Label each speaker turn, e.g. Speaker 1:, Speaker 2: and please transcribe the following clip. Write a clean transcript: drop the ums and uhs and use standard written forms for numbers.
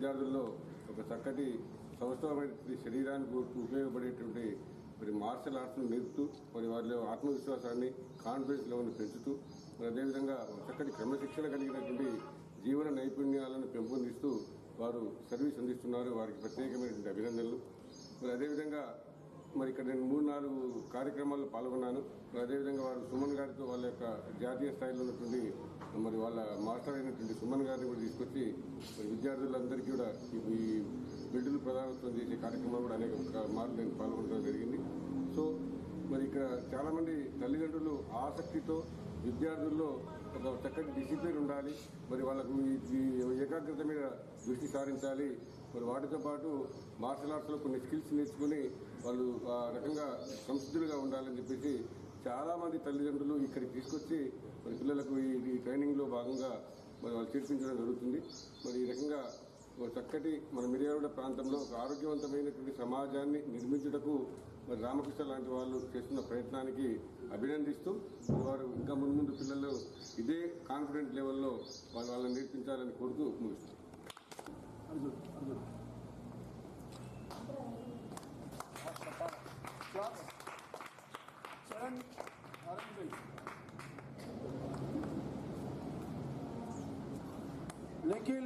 Speaker 1: విద్యార్థుల్లో ఒక చక్కటి సౌష్ఠవమైన శరీరానికి ఉపయోగపడేటువంటి మరి మార్షల్ ఆర్ట్స్ను నేర్పుతూ మరి వారిలో ఆత్మవిశ్వాసాన్ని కాన్ఫిడెన్స్ లెవెల్ని పెంచుతూ మరి అదేవిధంగా చక్కటి క్రమశిక్షణ కలిగినటువంటి జీవన నైపుణ్యాలను పెంపొందిస్తూ వారు సర్వీస్ అందిస్తున్నారు. వారికి ప్రత్యేకమైనటువంటి అభినందనలు. మరి అదేవిధంగా మరి ఇక్కడ నేను 3-4 కార్యక్రమాల్లో పాల్గొన్నాను. మరి అదేవిధంగా వారు సుమన్ గారితో వాళ్ళ యొక్క జాతీయ స్థాయిలో ఉన్నటువంటి మరి వాళ్ళ మాస్టర్ అయినటువంటి సుమన్ గారిని కూడా తీసుకొచ్చి మరి విద్యార్థులందరికీ కూడా ఈ బిడ్డలు ప్రధానత్వం చేసే కార్యక్రమాలు కూడా అనేక మార్లు నేను పాల్గొనడం జరిగింది. సో మరి ఇక్కడ చాలామంది తల్లిదండ్రులు ఆసక్తితో విద్యార్థుల్లో ఒక చక్కటి డిసిప్లిన్ ఉండాలి, మరి వాళ్ళకు ఈ ఏకాగ్రత మీద దృష్టి సారించాలి, మరి వాటితో పాటు మార్షల్ ఆర్ట్స్లో కొన్ని స్కిల్స్ నేర్చుకుని వాళ్ళు ఆ రకంగా సంసిద్ధులుగా ఉండాలని చెప్పేసి చాలామంది తల్లిదండ్రులు ఇక్కడికి తీసుకొచ్చి మరి పిల్లలకు ఈ ట్రైనింగ్లో భాగంగా మరి వాళ్ళు చేర్పించడం జరుగుతుంది. మరి ఈ రకంగా ఒక చక్కటి మన మిర్యాలగూడ ప్రాంతంలో ఒక ఆరోగ్యవంతమైనటువంటి సమాజాన్ని నిర్మించుటకు మరి రామకృష్ణ లాంటి వాళ్ళు చేస్తున్న ప్రయత్నానికి అభినందిస్తూ వారు ఇంకా ముందు పిల్లలు ఇదే కాన్ఫిడెంట్ లెవెల్లో వాళ్ళని నేర్పించాలని కోరుతూ ముగిస్తారు.
Speaker 2: लेकिन